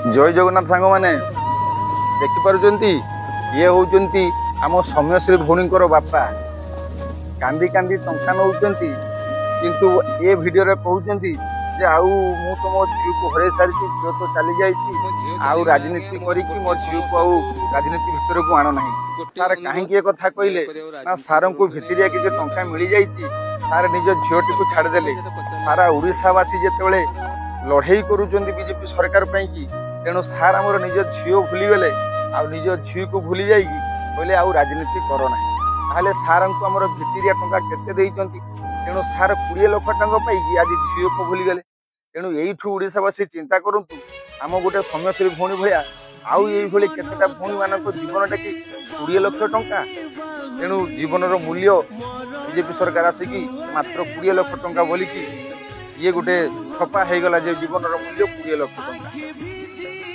जय जगन्नाथ सांग मैंने देखिपुंट ये हूँ आम सौम्यश्री भौणी बापा कांदी कांदी टंका नौ किंतु ये वीडियो रे कहते आउ मु तो मो झील को हर सारी झील तो चली जाइए आउ राजनीति करके मो झील को आउ राजनीति भितर को आण ना सार कहीं कथा कहले ना सार को भितरिया किसी टंका मिल जाइए सार निज झीलटी को छाड़देले सारा ओडावासी जिते लड़े बीजेपी सरकार की तेणु सार आमर निज झील भूलीगले निज झील को भूली जाइए कहले आउ राजनीति करना ताहले सार को आमर भितरिया टंका केते तेणु सार 20 लाख टंका पाई आज झील को भूलीगले तेणु यू ओडावासी चिंता करूँ आम गोटे सौम्यश्री भौणी भाया आउ ये केतेटा भौणी मान जीवन टाकि 20 लाख टंका तेणु जीवन मूल्य बीजेपी सरकार आसिकी मात्र 20 लाख टंका बोलिकी ये गोटे छपा हो गला जीवन मूल्य 20 लाख टंका।